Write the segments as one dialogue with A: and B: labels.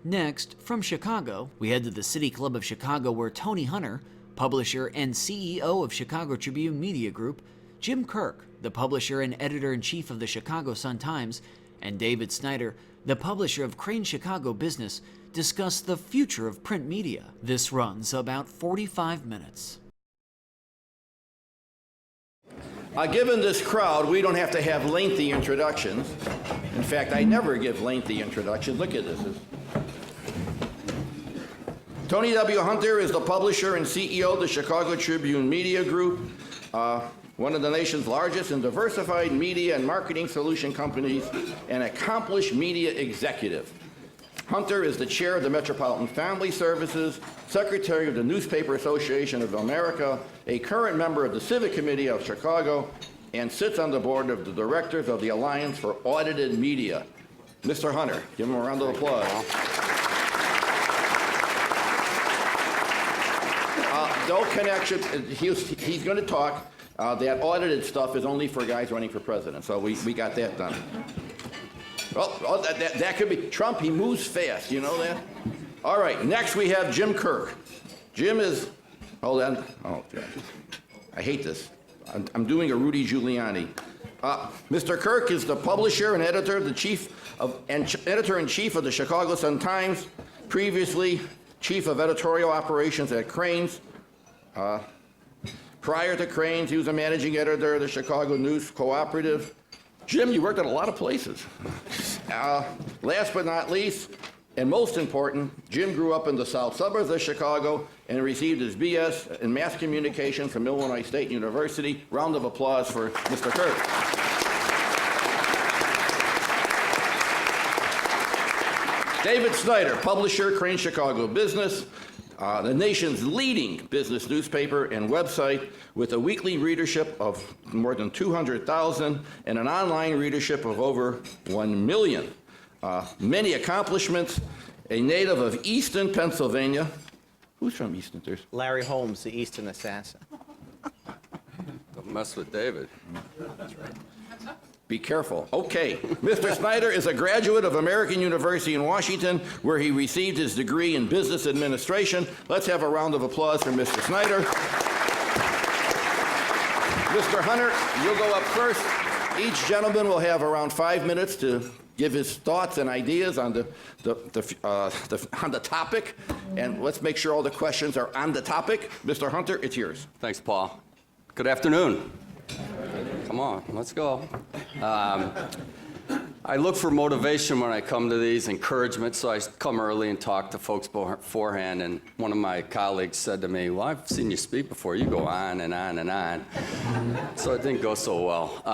A: Next, from Chicago, we head to the City Club of Chicago where Tony Hunter, publisher and CEO of Chicago Tribune Media Group, Jim Kirk, the publisher and editor-in-chief of the Chicago Sun-Times, and David Snyder, the publisher of Crain Chicago Business, discuss the future of print media. This runs about 45 minutes.
B: Given this crowd, we don't have to have lengthy introductions. In fact, I never give lengthy introductions. Look at this. Tony W. Hunter is the publisher and CEO of the Chicago Tribune Media Group, one of the nation's largest and diversified media and marketing solution companies, an accomplished media executive. Hunter is the chair of the Metropolitan Family Services, secretary of the Newspaper Association of America, a current member of the Civic Committee of Chicago, and sits on the board of the directors of the Alliance for Audited Media. Mr. Hunter, give him a round of applause. No connection. He's going to talk. That audited stuff is only for guys running for president, so we got that done. Oh, that could be Trump. He moves fast. You know that? All right. Next, we have Jim Kirk. Jim is. Hold on. Oh, God. I hate this. I'm doing a Rudy Giuliani. Mr. Kirk is the publisher and editor-in-chief of the Chicago Sun-Times. Previously, chief of editorial operations at Crain's. Prior to Crain's, he was a managing editor of the Chicago News Cooperative. Jim, you worked at a lot of places. Last but not least, and most important, Jim grew up in the south suburbs of Chicago and received his BS in mass communication from Illinois State University. Round of applause for Mr. Kirk. David Snyder, publisher, Crain Chicago Business, the nation's leading business newspaper and website with a weekly readership of more than 200,000 and an online readership of over 1 million. Many accomplishments, a native of Easton, Pennsylvania. Who's from Easton? There's
C: Larry Holmes, the Easton assassin.
D: Don't mess with David.
C: That's right.
B: Be careful. Okay. Mr. Snyder is a graduate of American University in Washington, where he received his degree in business administration. Let's have a round of applause for Mr. Snyder. Mr. Hunter, you'll go up first. Each gentleman will have around 5 minutes to give his thoughts and ideas on the topic. And let's make sure all the questions are on the topic. Mr. Hunter, it's yours.
D: Thanks, Paul. Good afternoon. Come on, let's go. I look for motivation when I come to these, encouragement, so I come early and talk to folks beforehand, and one of my colleagues said to me, well, I've seen you speak before. You go on and on and on. So it didn't go so well.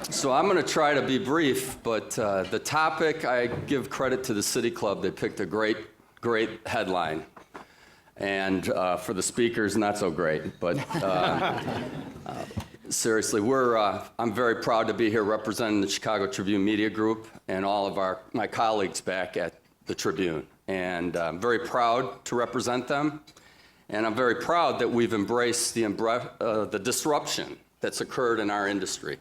D: So I'm going to try to be brief, but the topic, I give credit to the City Club. They picked a great headline. And for the speakers, not so great, but seriously, I'm very proud to be here representing the Chicago Tribune Media Group and all of my colleagues back at the Tribune. And I'm very proud to represent them. And I'm very proud that we've embraced the disruption that's occurred in our industry.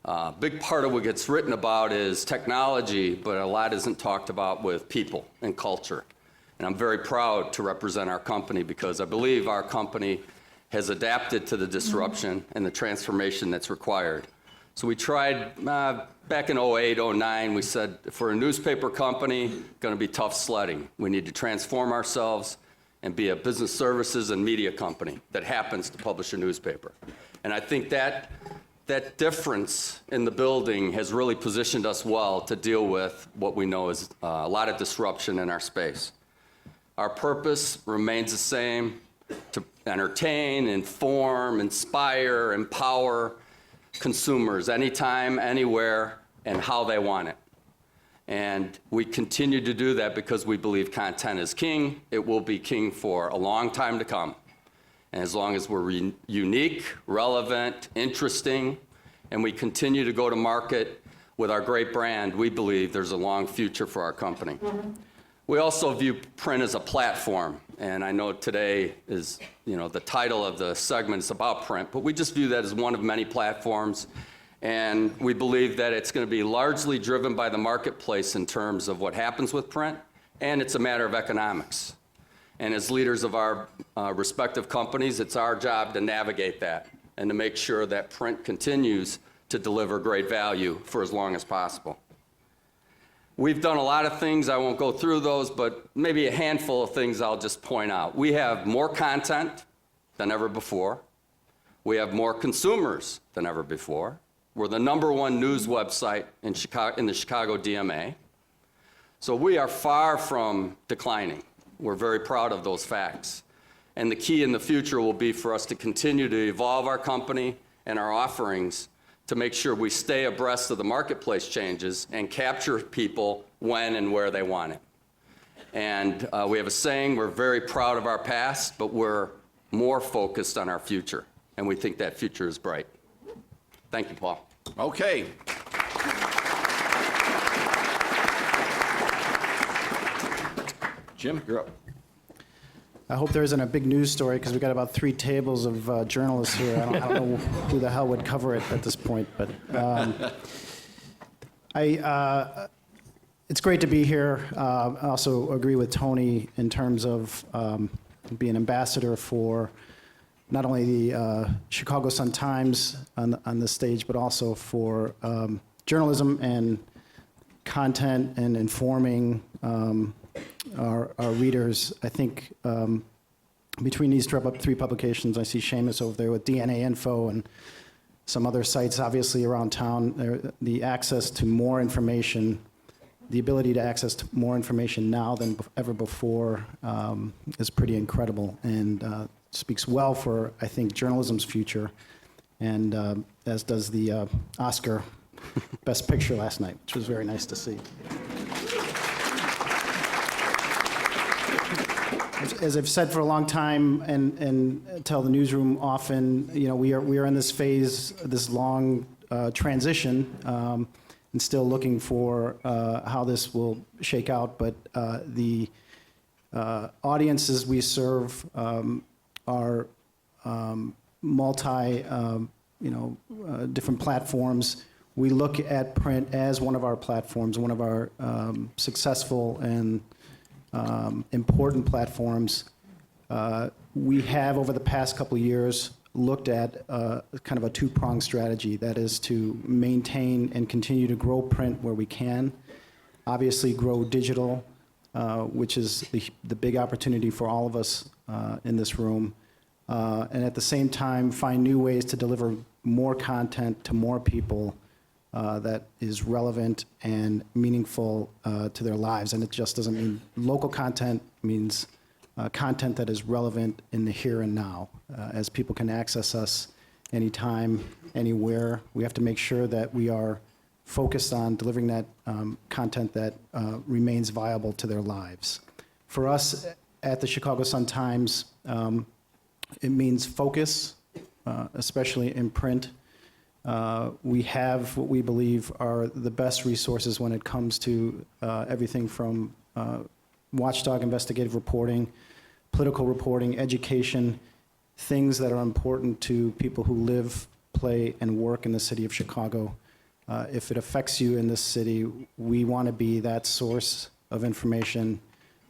D: A big part of what gets written about is technology, but a lot isn't talked about with people and culture. And I'm very proud to represent our company because I believe our company has adapted to the disruption and the transformation that's required. So we tried, back in 08, 09, we said, if we're a newspaper company, going to be tough sledding. We need to transform ourselves and be a business services and media company that happens to publish a newspaper. And I think that difference in the building has really positioned us well to deal with what we know is a lot of disruption in our space. Our purpose remains the same, to entertain, inform, inspire, empower consumers anytime, anywhere, and how they want it. And we continue to do that because we believe content is king. It will be king for a long time to come. And as long as we're unique, relevant, interesting, and we continue to go to market with our great brand, we believe there's a long future for our company. We also view print as a platform, and I know today is, the title of the segment is about print, but we just view that as one of many platforms, and we believe that it's going to be largely driven by the marketplace in terms of what happens with print and it's a matter of economics. And as leaders of our respective companies, it's our job to navigate that and to make sure that print continues to deliver great value for as long as possible. We've done a lot of things. I won't go through those, but maybe a handful of things I'll just point out. We have more content than ever before. We have more consumers than ever before. We're the #1 news website in the Chicago DMA. So we are far from declining. We're very proud of those facts. And the key in the future will be for us to continue to evolve our company and our offerings to make sure we stay abreast of the marketplace changes and capture people when and where they want it. And we have a saying, we're very proud of our past, but we're more focused on our future. And we think that future is bright. Thank you, Paul.
B: Okay. Jim, you're up.
E: I hope there isn't a big news story because we've got about 3 tables of journalists here. I don't know who the hell would cover it at this point, but it's great to be here. I also agree with Tony in terms of being ambassador for not only the Chicago Sun-Times on this stage, but also for journalism and content and informing our readers. I think between these 3 publications, I see Seamus over there with DNA Info and some other sites obviously around town. The access to more information, the ability to access to more information now than ever before is pretty incredible and speaks well for, I think, journalism's future, and as does the Oscar Best Picture last night, which was very nice to see. As I've said for a long time and tell the newsroom often, you know, we are in this phase, this long transition, and still looking for how this will shake out. But the audiences we serve are multi, different platforms. We look at print as one of our platforms, one of our successful and important platforms. We have, over the past couple of years, looked at kind of a 2-pronged strategy. That is to maintain and continue to grow print where we can, obviously grow digital, which is the big opportunity for all of us in this room, and at the same time find new ways to deliver more content to more people that is relevant and meaningful to their lives. And it just doesn't mean local content, it means content that is relevant in the here and now. As people can access us anytime, anywhere, we have to make sure that we are focused on delivering that content that remains viable to their lives. For us at the Chicago Sun-Times, it means focus, especially in print. We have what we believe are the best resources when it comes to everything from watchdog investigative reporting, political reporting, education, things that are important to people who live, play, and work in the city of Chicago. If it affects you in this city, we want to be that source of information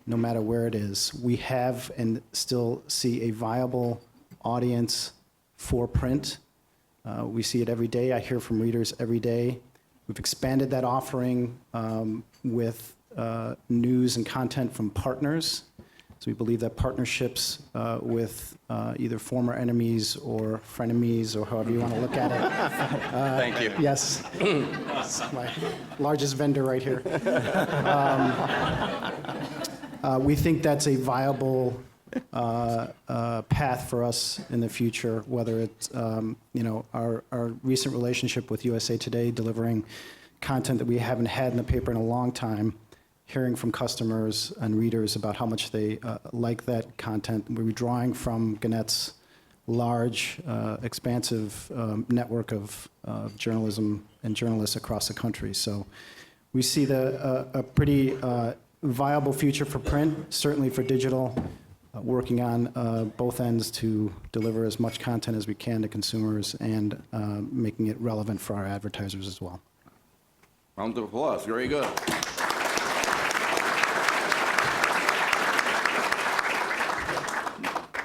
E: no matter where it is. We have and still see a viable audience for print. We see it every day. I hear from readers every day. We've expanded that offering with news and content from partners. So we believe that partnerships with either former enemies or frenemies, or however you want to look at it.
D: Thank you.
E: Yes, it's my largest vendor right here. We think that's a viable path for us in the future, whether it's our recent relationship with USA Today, delivering content that we haven't had in the paper in a long time, hearing from customers and readers about how much they like that content. We're drawing from Gannett's large, expansive network of journalism and journalists across the country. So we see a pretty viable future for print, certainly for digital, working on both ends to deliver as much content as we can to consumers and making it relevant for our advertisers as well.
B: Round of applause. Very good.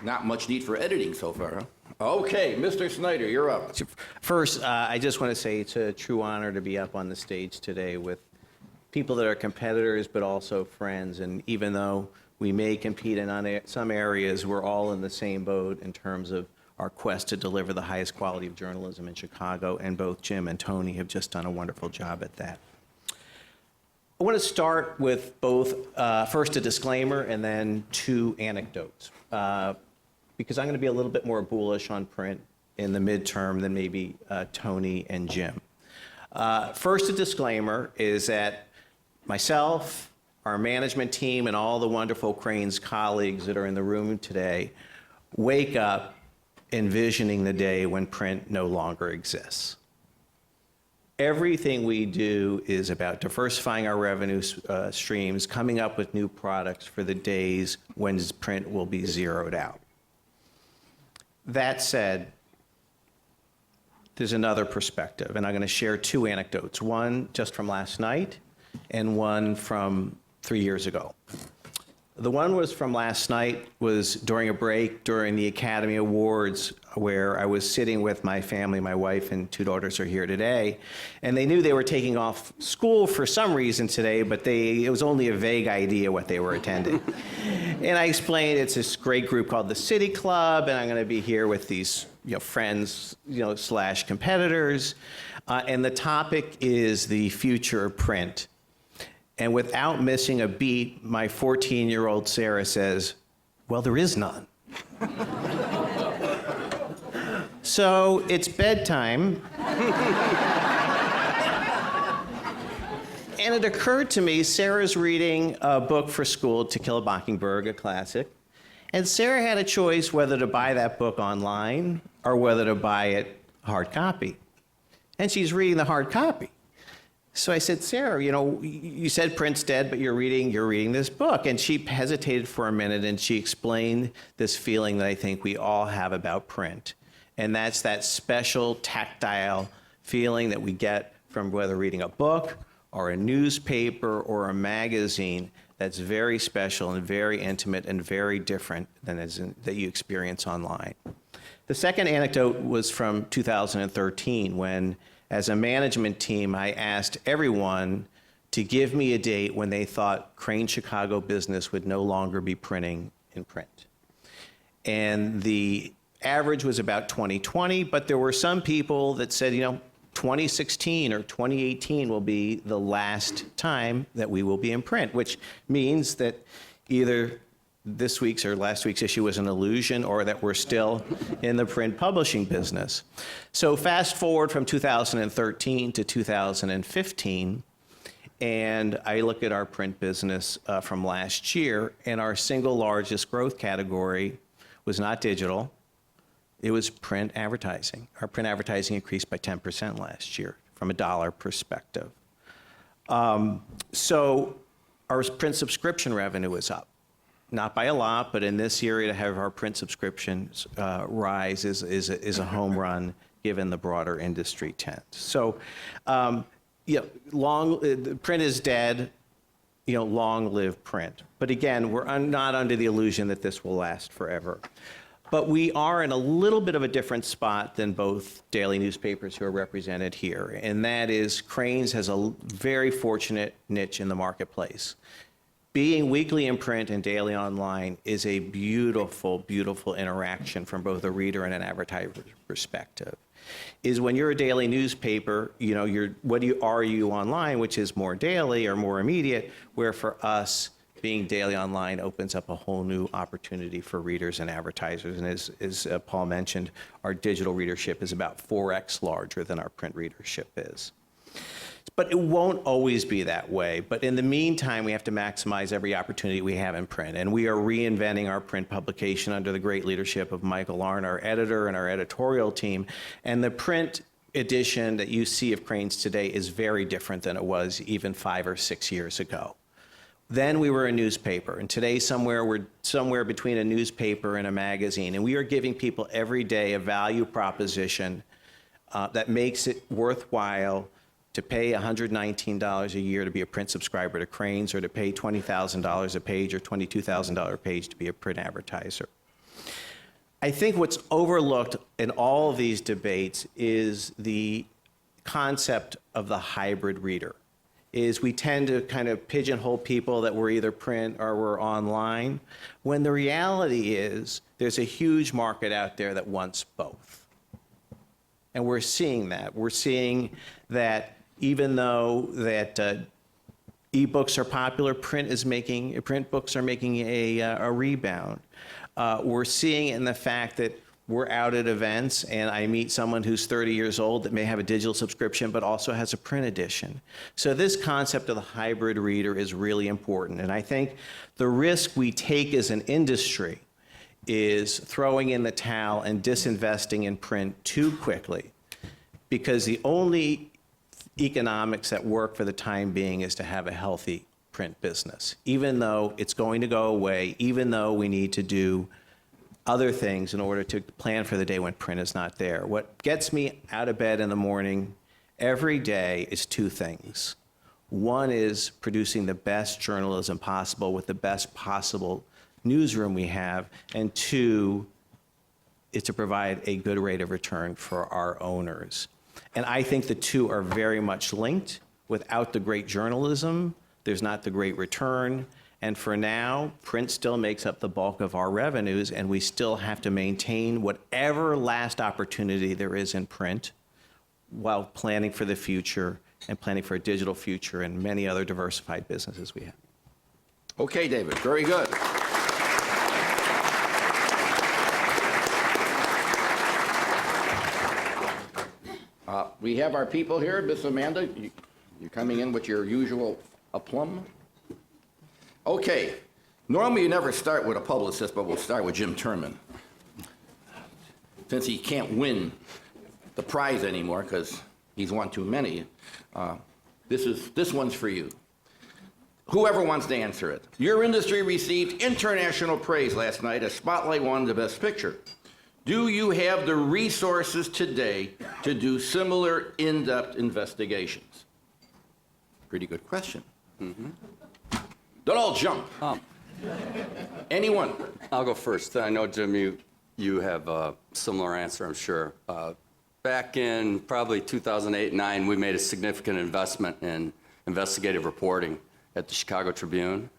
B: Not much need for editing so far, huh? Okay, Mr. Snyder, you're up.
C: First, I just want to say it's a true honor to be up on the stage today with people that are competitors, but also friends. And even though we may compete in some areas, we're all in the same boat in terms of our quest to deliver the highest quality of journalism in Chicago. And both Jim and Tony have just done a wonderful job at that. I want to start with both, first a disclaimer and then two anecdotes. Because I'm going to be a little bit more bullish on print in the midterm than maybe Tony and Jim. First, a disclaimer is that myself, our management team, and all the wonderful Crain's colleagues that are in the room today wake up envisioning the day when print no longer exists. Everything we do is about diversifying our revenue streams, coming up with new products for the days when print will be zeroed out. That said, there's another perspective, and I'm going to share two anecdotes, one just from last night and one from 3 years ago. The one was from last night, was during a break during the Academy Awards, where I was sitting with my family. My wife and two daughters are here today, and they knew they were taking off school for some reason today, but it was only a vague idea what they were attending. And I explained it's this great group called the City Club, and I'm going to be here with these friends / competitors, and the topic is the future of print. And without missing a beat, my 14-year-old Sarah says, "Well, there is none." So it's bedtime. And it occurred to me, Sarah's reading a book for school, To Kill a Mockingbird, a classic. And Sarah had a choice whether to buy that book online or whether to buy it hard copy. And she's reading the hard copy. So I said, "Sarah, you said print's dead, but you're reading this book." And she hesitated for a minute, and she explained this feeling that I think we all have about print. And that's that special tactile feeling that we get from whether reading a book or a newspaper or a magazine, that's very special and very intimate and very different than that you experience online. The second anecdote was from 2013, when, as a management team, I asked everyone to give me a date when they thought Crain Chicago business would no longer be printing in print. And the average was about 2020, but there were some people that said, 2016 or 2018 will be the last time that we will be in print, which means that either this week's or last week's issue was an illusion, or that we're still in the print publishing business. So fast forward from 2013 to 2015, and I look at our print business from last year, and our single largest growth category was not digital, it was print advertising. Our print advertising increased by 10% last year from a dollar perspective. So our print subscription revenue is up. Not by a lot, but in this area to have our print subscriptions rise is a home run given the broader industry trends. So, print is dead. Long live print. But again, we're not under the illusion that this will last forever. But we are in a little bit of a different spot than both daily newspapers who are represented here, and that is Crain's has a very fortunate niche in the marketplace. Being weekly in print and daily online is a beautiful, beautiful interaction from both a reader and an advertiser perspective. Is when you're a daily newspaper, are you online, which is more daily or more immediate, where for us, being daily online opens up a whole new opportunity for readers and advertisers. And as Paul mentioned, our digital readership is about 4x larger than our print readership is. But it won't always be that way. But in the meantime, we have to maximize every opportunity we have in print. And we are reinventing our print publication under the great leadership of Michael Arndt, our editor, and our editorial team. And the print edition that you see of Crain's today is very different than it was even 5 or 6 years ago. Then we were a newspaper, and today we're somewhere between a newspaper and a magazine, and we are giving people every day a value proposition that makes it worthwhile to pay $119 a year to be a print subscriber to Crain's, or to pay $20,000 a page or $22,000 a page to be a print advertiser. I think what's overlooked in all of these debates is the concept of the hybrid reader. Is we tend to kind of pigeonhole people that we're either print or we're online, when the reality is there's a huge market out there that wants both. And we're seeing that. We're seeing that even though that ebooks are popular, print books are making a rebound. We're seeing it in the fact that we're out at events and I meet someone who's 30 years old that may have a digital subscription but also has a print edition. So this concept of the hybrid reader is really important. And I think the risk we take as an industry is throwing in the towel and disinvesting in print too quickly, because the only economics that work for the time being is to have a healthy print business, even though it's going to go away, even though we need to do other things in order to plan for the day when print is not there. What gets me out of bed in the morning every day is two things. One is producing the best journalism possible with the best possible newsroom we have, and two is to provide a good rate of return for our owners. And I think the two are very much linked. Without the great journalism, there's not the great return. And for now, print still makes up the bulk of our revenues, and we still have to maintain whatever last opportunity there is in print while planning for the future and planning for a digital future and many other diversified businesses we have.
B: Okay, David, very good. We have our people here. Miss Amanda, you're coming in with your usual aplomb. Okay, normally you never start with a publicist, but we'll start with Jim Turman. Since he can't win the prize anymore because he's won too many, this one's for you. Whoever wants to answer it. Your industry received international praise last night as Spotlight won the Best Picture. Do you have the resources today to do similar in-depth investigations? Pretty good question. Mm-hmm. Don't all jump. Anyone?
D: I'll go first. I know, Jim, you have a similar answer, I'm sure. Back in probably 2008-9, we made a significant investment in investigative reporting at the Chicago Tribune.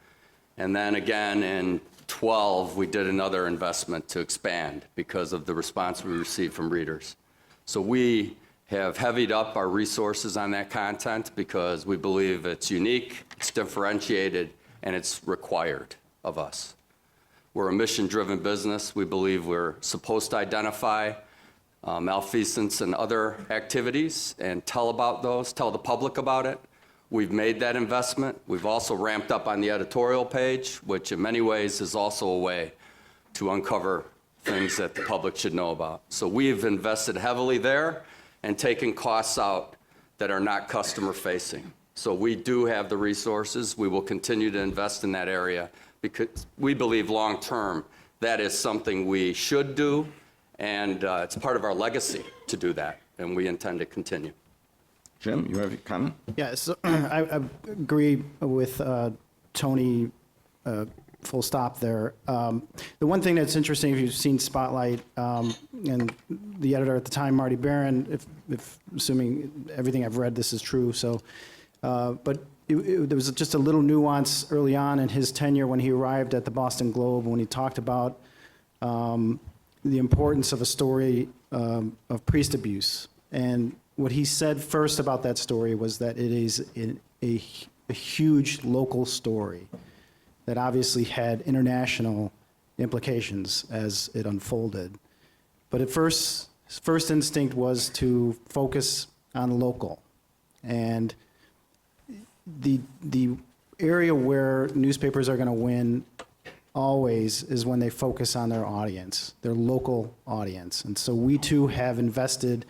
D: And then again in 12, we did another investment to expand because of the response we received from readers. So we have heavied up our resources on that content because we believe it's unique, it's differentiated, and it's required of us. We're a mission-driven business. We believe we're supposed to identify malfeasance and other activities and tell about those, tell the public about it. We've made that investment. We've also ramped up on the editorial page, which in many ways is also a way to uncover things that the public should know about. So we've invested heavily there and taken costs out that are not customer-facing. So we do have the resources. We will continue to invest in that area because we believe long-term that is something we should do, and it's part of our legacy to do that, and we intend to continue.
B: Jim, you have a comment?
E: Yeah, so I agree with Tony, full stop there. The one thing that's interesting, if you've seen Spotlight, and the editor at the time, Marty Barron, if assuming everything I've read, this is true, so, but there was just a little nuance early on in his tenure when he arrived at the Boston Globe, when he talked about the importance of a story of priest abuse. And what he said first about that story was that it is a huge local story that obviously had international implications as it unfolded. But at first, his first instinct was to focus on local. And the area where newspapers are going to win always is when they focus on their audience, their local audience. And so we too have invested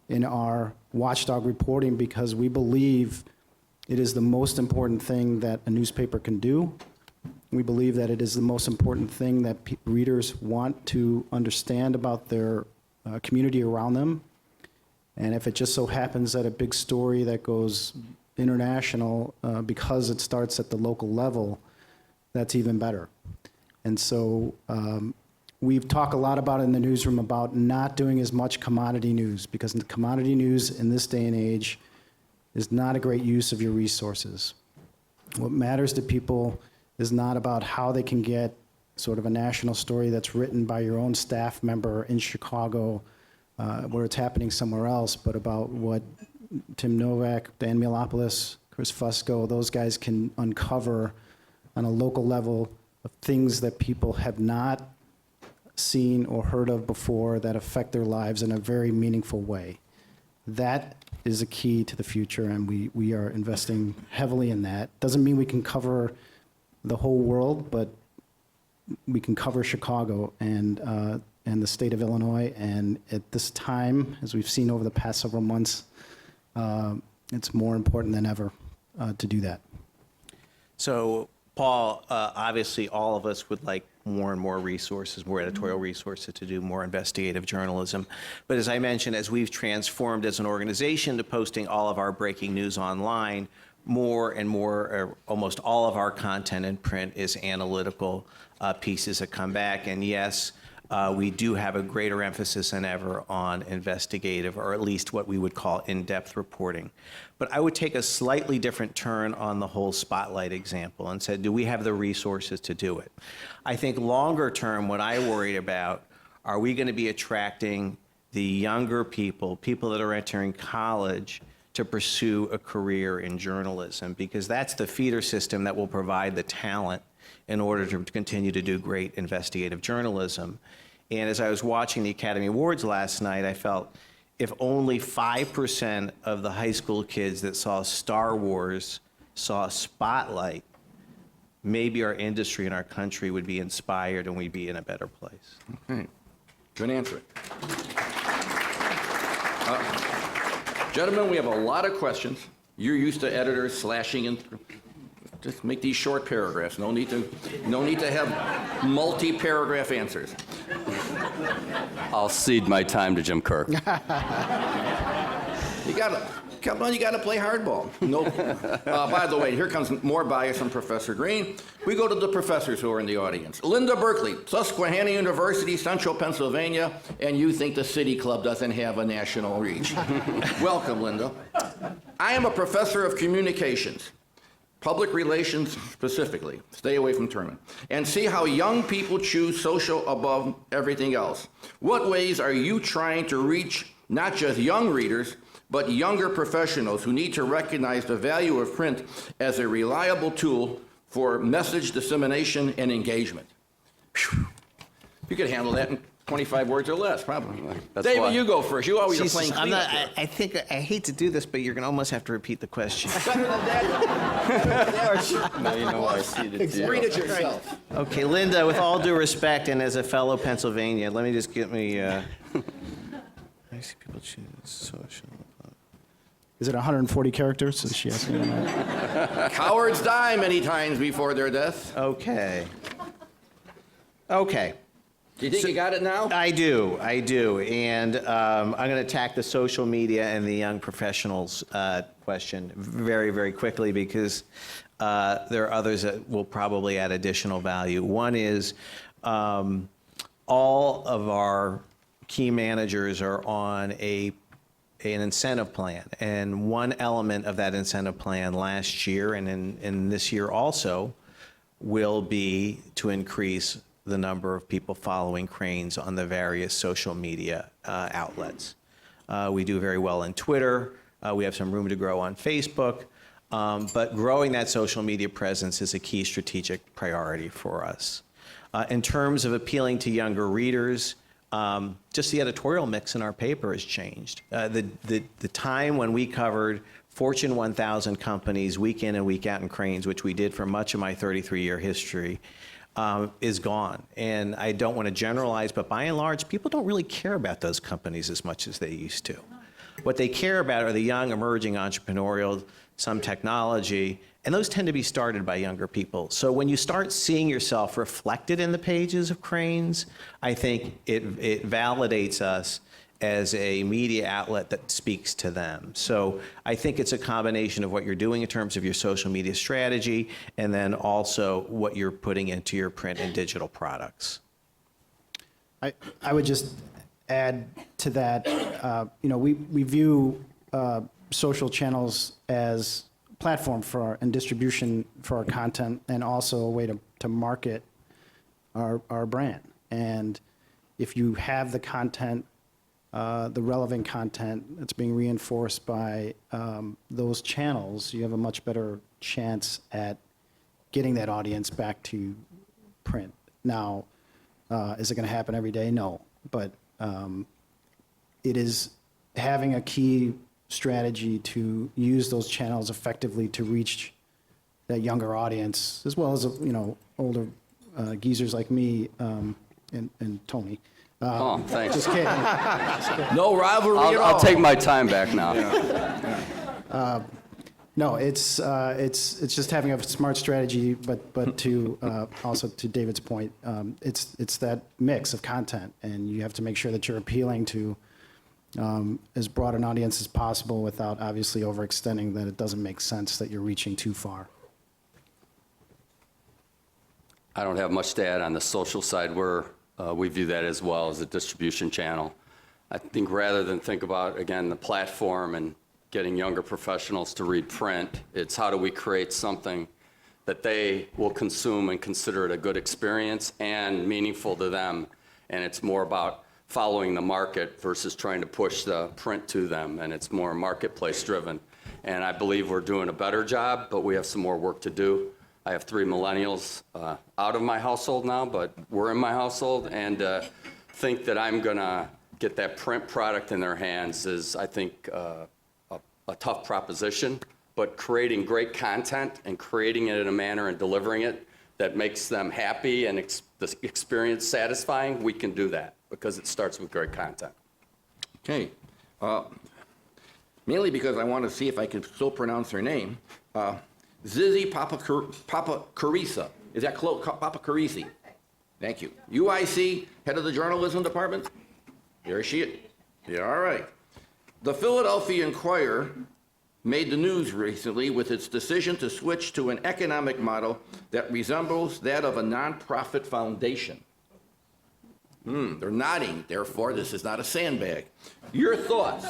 E: in our watchdog reporting because we believe it is the most important thing that a newspaper can do. We believe that it is the most important thing that readers want to understand about their community around them. And if it just so happens that a big story that goes international because it starts at the local level, that's even better. And so we've talked a lot about in the newsroom about not doing as much commodity news, because the commodity news in this day and age is not a great use of your resources. What matters to people is not about how they can get sort of a national story that's written by your own staff member in Chicago, where it's happening somewhere else, but about what Tim Novak, Dan Milopoulos, Chris Fusco, those guys can uncover on a local level of things that people have not seen or heard of before that affect their lives in a very meaningful way. That is a key to the future, and we are investing heavily in that. Doesn't mean we can cover the whole world, but we can cover Chicago and the state of Illinois. And at this time, as we've seen over the past several months, it's more important than ever to do that.
C: So, Paul, obviously all of us would like more and more resources, more editorial resources to do more investigative journalism. But as I mentioned, as we've transformed as an organization to posting all of our breaking news online, more and more, almost all of our content in print is analytical pieces that come back. And yes, we do have a greater emphasis than ever on investigative, or at least what we would call in-depth reporting. But I would take a slightly different turn on the whole Spotlight example and said, do we have the resources to do it? I think longer term, what I worried about, are we going to be attracting the younger people, people that are entering college, to pursue a career in journalism? Because that's the feeder system that will provide the talent in order to continue to do great investigative journalism. And as I was watching the Academy Awards last night, I felt if only 5% of the high school kids that saw Star Wars saw Spotlight, maybe our industry and our country would be inspired and we'd be in a better place.
B: Okay. Good answer. Gentlemen, we have a lot of questions. You're used to editors slashing and just make these short paragraphs. No need to have multi-paragraph answers.
D: I'll cede my time to Jim Kirk.
B: You gotta play hardball. No. By the way, here comes more bias from Professor Green. We go to the professors who are in the audience. Linda Berkeley, Susquehanna University, Central Pennsylvania, and you think the City Club doesn't have a national reach. Welcome, Linda. I am a professor of communications, public relations specifically, stay away from Terman, and see how young people choose social above everything else. What ways are you trying to reach not just young readers, but younger professionals who need to recognize the value of print as a reliable tool for message dissemination and engagement? Whew. You could handle that in 25 words or less, probably.
D: That's
B: David,
D: why.
B: you go first. You always are playing
C: I'm
B: cleanup
C: not,
B: here.
C: I hate to do this, but you're going to almost have to repeat the question.
B: Better than that.
D: Now you know why I ceded to you.
B: Read it yourself.
C: Okay, Linda, with all due respect, and as a fellow Pennsylvanian, let me just get me, I see people choose social.
E: Is it 140 characters? Is she asking that?
B: Cowards die many times before their death.
C: Okay. Okay.
B: Do you think you got it now?
C: I do. And I'm going to attack the social media and the young professionals question very, very quickly, because there are others that will probably add additional value. One is all of our key managers are on an incentive plan. And one element of that incentive plan last year and in this year also will be to increase the number of people following Crain's on the various social media outlets. We do very well on Twitter. We have some room to grow on Facebook. But growing that social media presence is a key strategic priority for us. In terms of appealing to younger readers, just the editorial mix in our paper has changed. The time when we covered Fortune 1000 companies week in and week out in Crain's, which we did for much of my 33-year history, is gone. And I don't want to generalize, but by and large, people don't really care about those companies as much as they used to. What they care about are the young, emerging entrepreneurial, some technology, and those tend to be started by younger people. So when you start seeing yourself reflected in the pages of Crain's, I think it validates us as a media outlet that speaks to them. So I think it's a combination of what you're doing in terms of your social media strategy, and then also what you're putting into your print and digital products.
E: I would just add to that, we view social channels as a platform and distribution for our content, and also a way to market our brand. And if you have the content, the relevant content that's being reinforced by those channels, you have a much better chance at getting that audience back to print. Now, is it going to happen every day? No. But it is having a key strategy to use those channels effectively to reach that younger audience, as well as, older geezers like me and Tony.
D: Oh, thanks.
E: Just kidding.
B: No rivalry at all.
D: I'll take my time back now.
E: No, it's just having a smart strategy, but to also to David's point, it's that mix of content, and you have to make sure that you're appealing to as broad an audience as possible without obviously overextending, that it doesn't make sense that you're reaching too far.
D: I don't have much to add on the social side. We view that as well as a distribution channel. I think rather than think about, again, the platform and getting younger professionals to read print, it's how do we create something that they will consume and consider it a good experience and meaningful to them. And it's more about following the market versus trying to push the print to them, and it's more marketplace driven. And I believe we're doing a better job, but we have some more work to do. I have 3 millennials out of my household now, but we're in my household, and think that I'm gonna get that print product in their hands is, I think, a tough proposition. But creating great content and creating it in a manner and delivering it that makes them happy and the experience satisfying, we can do that because it starts with great content.
B: Okay. Mainly because I want to see if I can still pronounce her name. Zizi Papacarisa. Is that close? Papacarisi. Thank you. UIC, head of the journalism department? There she is. Yeah, all right. The Philadelphia Inquirer made the news recently with its decision to switch to an economic model that resembles that of a nonprofit foundation. They're nodding, therefore this is not a sandbag. Your thoughts,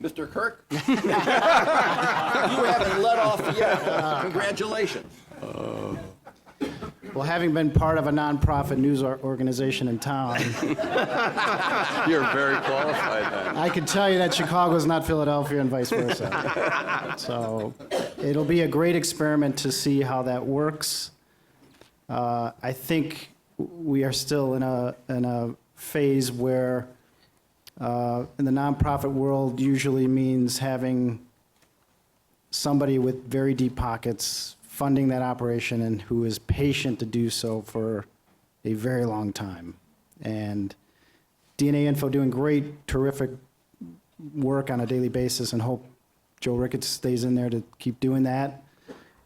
B: Mr. Kirk? You haven't let off yet. Congratulations.
E: Well, having been part of a nonprofit news organization in town,
D: You're very qualified then.
E: I can tell you that Chicago is not Philadelphia and vice versa. So it'll be a great experiment to see how that works. I think we are still in a phase where in the nonprofit world usually means having somebody with very deep pockets funding that operation and who is patient to do so for a very long time. And DNA Info doing great, terrific work on a daily basis, and hope Joe Ricketts stays in there to keep doing that.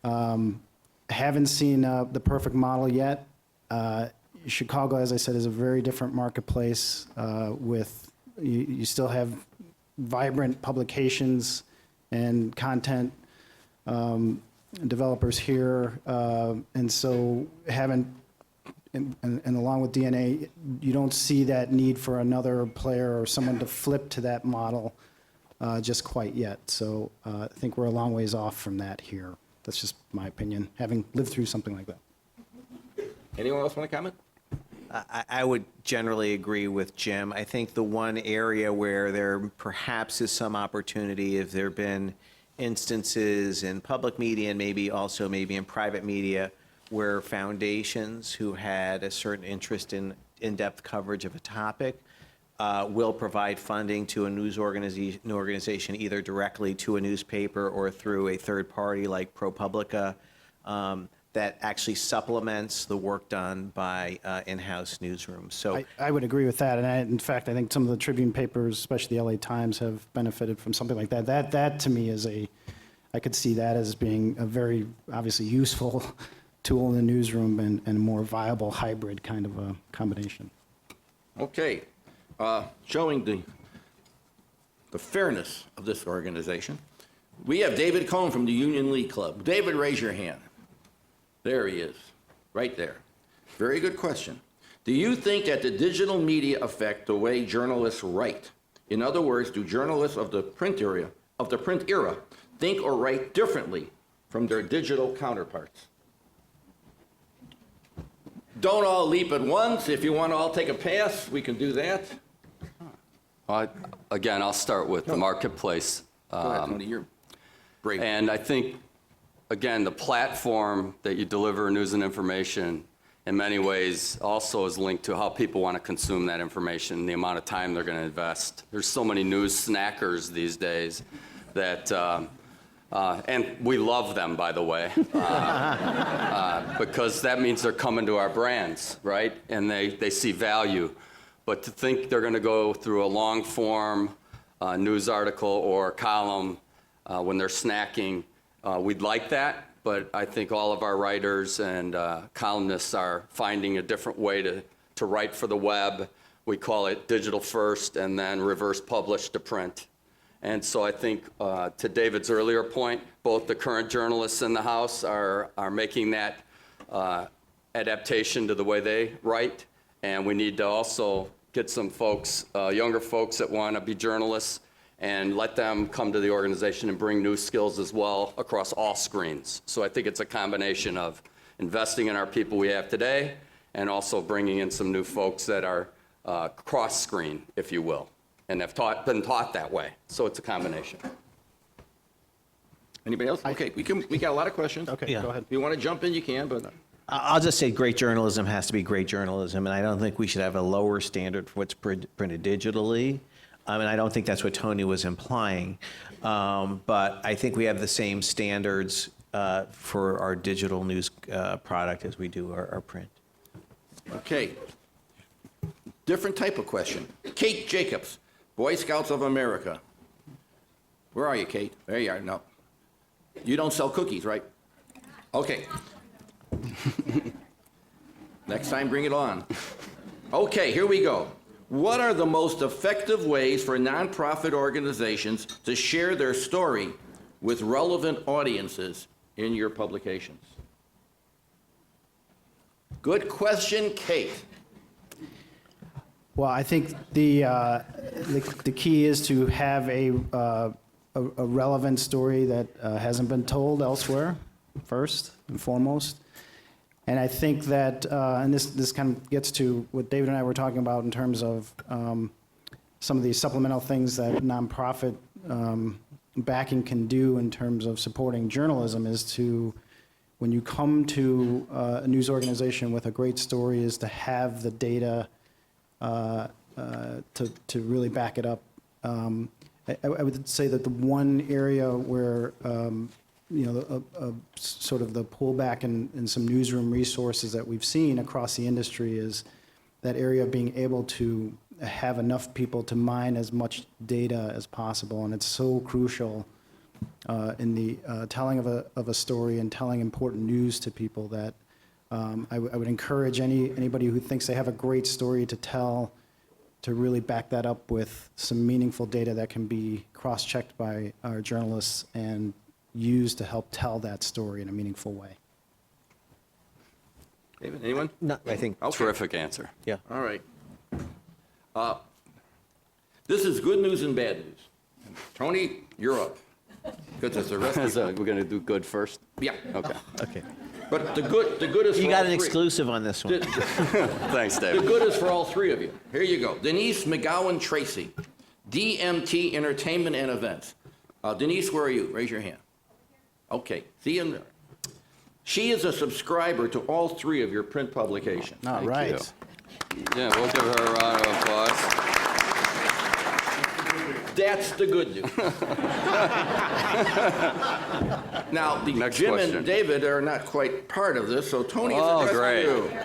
E: Haven't seen the perfect model yet. Chicago, as I said, is a very different marketplace with, you still have vibrant publications and content developers here, and so haven't, and along with DNA, you don't see that need for another player or someone to flip to that model just quite yet. So I think we're a long ways off from that here. That's just my opinion, having lived through something like that.
B: Anyone else want to comment?
C: I would generally agree with Jim. I think the one area where there perhaps is some opportunity, if there have been instances in public media and maybe also maybe in private media where foundations who had a certain interest in in-depth coverage of a topic will provide funding to a news organization either directly to a newspaper or through a third party like ProPublica that actually supplements the work done by in-house newsrooms. So
E: I would agree with that, and in fact, I think some of the Tribune papers, especially the LA Times, have benefited from something like that. That to me is I could see that as being a very obviously useful tool in the newsroom and a more viable hybrid kind of a combination.
B: Okay. Showing the fairness of this organization, we have David Cohn from the Union League Club. David, raise your hand. There he is, right there. Very good question. Do you think that the digital media affect the way journalists write? In other words, do journalists of the print era think or write differently from their digital counterparts? Don't all leap at once. If you want to all take a pass, we can do that.
D: Again, I'll start with the marketplace.
B: Go ahead, Tony, you're brave.
D: And I think, again, the platform that you deliver news and information in many ways also is linked to how people want to consume that information, the amount of time they're going to invest. There's so many news snackers these days that, and we love them, by the way, because that means they're coming to our brands, right? And they see value. But to think they're going to go through a long form news article or column when they're snacking, we'd like that. But I think all of our writers and columnists are finding a different way to write for the web. We call it digital first and then reverse publish to print. And so I think to David's earlier point, both the current journalists in the House are making that adaptation to the way they write. And we need to also get some folks, younger folks that want to be journalists, and let them come to the organization and bring new skills as well across all screens. So I think it's a combination of investing in our people we have today and also bringing in some new folks that are cross-screen, if you will, and have been taught that way. So it's a combination.
B: Anybody else? Okay, we got a lot of questions.
E: Okay,
C: Yeah.
E: go ahead.
B: If you want to jump in, you can, but
C: I'll just say great journalism has to be great journalism, and I don't think we should have a lower standard for what's printed digitally. And I don't think that's what Tony was implying. But I think we have the same standards for our digital news product as we do our print.
B: okay. Different type of question. Kate Jacobs, Boy Scouts of America. Where are you, Kate? There you are. No. You don't sell cookies, right? Okay. Next time, bring it on. Okay, here we go. What are the most effective ways for nonprofit organizations to share their story with relevant audiences in your publications? Good question, Kate.
E: Well, I think the key is to have a relevant story that hasn't been told elsewhere, first and foremost. And I think that, and this kind of gets to what David and I were talking about in terms of some of these supplemental things that nonprofit backing can do in terms of supporting journalism, is to, when you come to a news organization with a great story, is to have the data to really back it up. I would say that the one area where sort of the pullback in some newsroom resources that we've seen across the industry is that area of being able to have enough people to mine as much data as possible, and it's so crucial in the telling of a story and telling important news to people that I would encourage anybody who thinks they have a great story to tell to really back that up with some meaningful data that can be cross-checked by our journalists and used to help tell that story in a meaningful way.
B: David, anyone?
C: No, I think,
B: Okay.
D: Terrific answer.
C: yeah.
B: All right. This is good news and bad news. Tony, you're up. Because it's the rest of
D: So we're going to do good first?
B: Yeah.
D: Okay.
C: Okay.
B: But the good is for
C: You got
B: all
C: an
B: three.
C: exclusive on this one.
D: Thanks,
B: The
D: David.
B: good is for all three of you. Here you go. Denise McGowan Tracy, DMT Entertainment and Events. Denise, where are you? Raise your hand. Okay. See you in there. She is a subscriber to all three of your print publications.
E: All
D: Thank
E: right.
D: you. Yeah, we'll give her a round of applause.
B: That's the good news. Now,
D: Next
B: Jim
D: question.
B: and David are not quite part of this, so Tony is
D: Oh,
B: addressing
D: great.
B: you.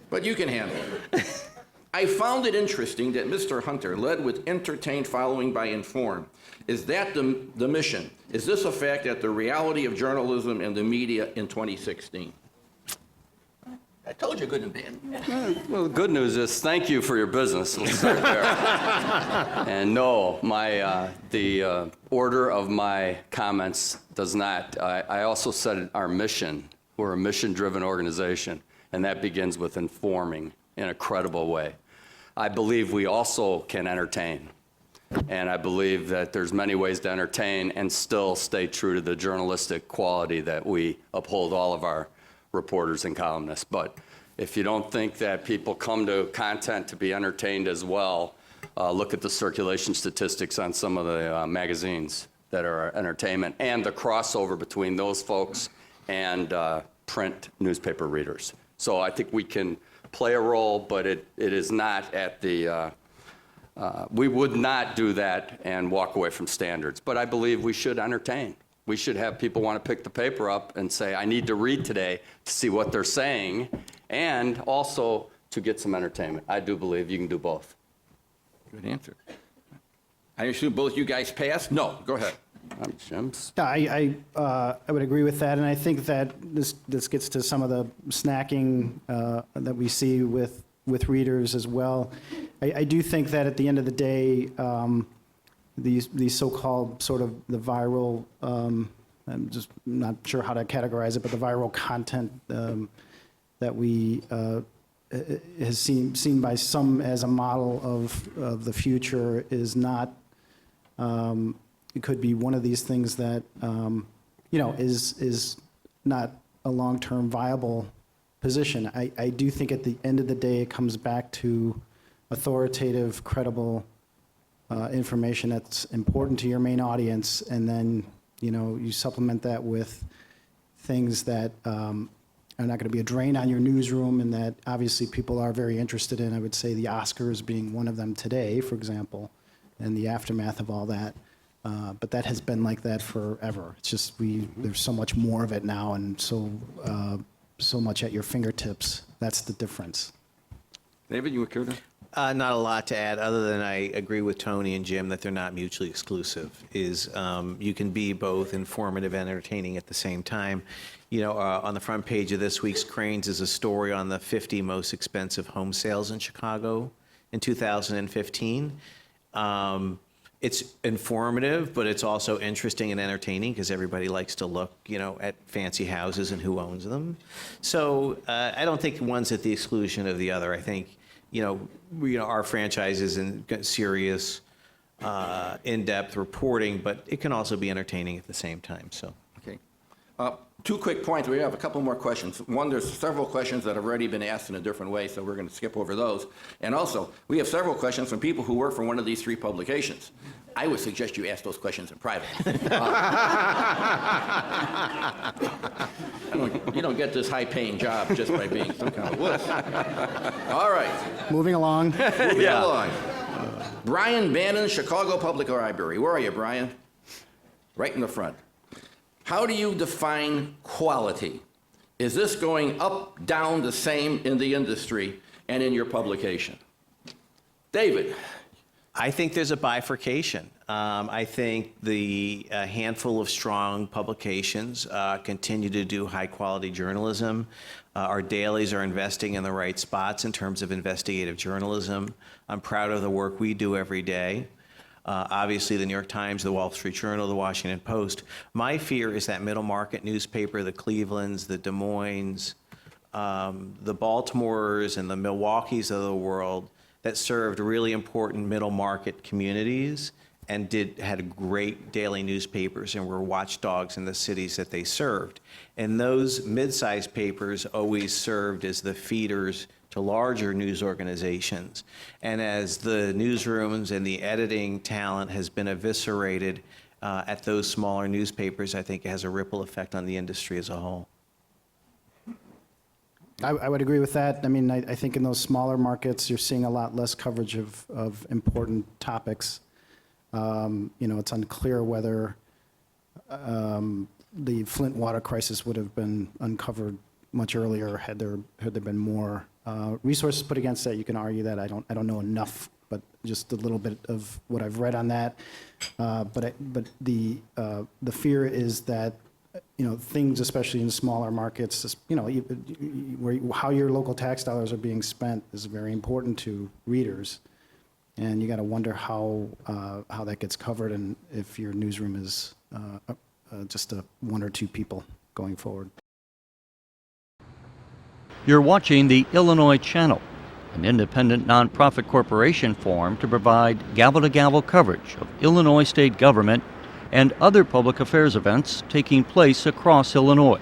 B: But you can handle it. I found it interesting that Mr. Hunter led with entertain, following by inform. Is that the mission? Is this a fact at the reality of journalism and the media in 2016? I told you good and bad.
D: Well, the good news is thank you for your business. We'll start there. And no, the order of my comments does not. I also said our mission. We're a mission-driven organization, and that begins with informing in a credible way. I believe we also can entertain. And I believe that there's many ways to entertain and still stay true to the journalistic quality that we uphold all of our reporters and columnists. But if you don't think that people come to content to be entertained as well, look at the circulation statistics on some of the magazines that are entertainment and the crossover between those folks and print newspaper readers. So I think we can play a role, but it is not at the we would not do that and walk away from standards. But I believe we should entertain. We should have people want to pick the paper up and say, I need to read today to see what they're saying, and also to get some entertainment. I do believe you can do both.
B: Good answer. I assume both you guys passed? No, go ahead.
D: Jim's.
E: I would agree with that, and I think that this gets to some of the snacking that we see with readers as well. I do think that at the end of the day, these so-called sort of the viral, I'm just not sure how to categorize it, but the viral content that we has seen by some as a model of the future is not. It could be one of these things that is not a long-term viable position. I do think at the end of the day it comes back to authoritative, credible information that's important to your main audience, and then you supplement that with things that are not going to be a drain on your newsroom, and that obviously people are very interested in. I would say the Oscars being one of them today, for example, and the aftermath of all that. But that has been like that forever. It's just there's so much more of it now, and so much at your fingertips. That's the difference.
B: David, you care to?
C: Not a lot to add, other than I agree with Tony and Jim that they're not mutually exclusive. You can be both informative and entertaining at the same time. On the front page of this week's Crain's is a story on the 50 most expensive home sales in Chicago in 2015. It's informative, but it's also interesting and entertaining because everybody likes to look, at fancy houses and who owns them. So I don't think one's at the exclusion of the other. I think, our franchise is in serious, in-depth reporting, but it can also be entertaining at the same time. So.
B: Okay. Two quick points. We have a couple more questions. One, there's several questions that have already been asked in a different way, so we're going to skip over those. And also, we have several questions from people who work for one of these three publications. I would suggest you ask those questions in private. You don't get this high-paying job just by being some kind of wuss. All right.
E: Moving along.
B: Moving along. Brian Bannon, Chicago Public Library. Where are you, Brian? Right in the front. How do you define quality? Is this going up, down, the same in the industry and in your publication? David.
C: I think there's a bifurcation. I think the handful of strong publications continue to do high-quality journalism. Our dailies are investing in the right spots in terms of investigative journalism. I'm proud of the work we do every day. Obviously, the New York Times, the Wall Street Journal, the Washington Post. My fear is that middle market newspaper, the Clevelands, the Des Moines, the Baltimores, and the Milwaukees of the world that served really important middle market communities and had great daily newspapers and were watchdogs in the cities that they served. And those mid-sized papers always served as the feeders to larger news organizations. And as the newsrooms and the editing talent has been eviscerated at those smaller newspapers, I think it has a ripple effect on the industry as a whole.
E: I would agree with that. I mean, I think in those smaller markets, you're seeing a lot less coverage of important topics. It's unclear whether the Flint water crisis would have been uncovered much earlier had there been more resources put against that. You can argue that. I don't know enough, but just a little bit of what I've read on that. But the fear is that things, especially in smaller markets, how your local tax dollars are being spent is very important to readers, and you got to wonder how that gets covered, and if your newsroom is just one or two people going forward.
F: You're watching the Illinois Channel. an independent nonprofit corporation formed to provide gavel-to-gavel coverage of Illinois state government and other public affairs events taking place across Illinois.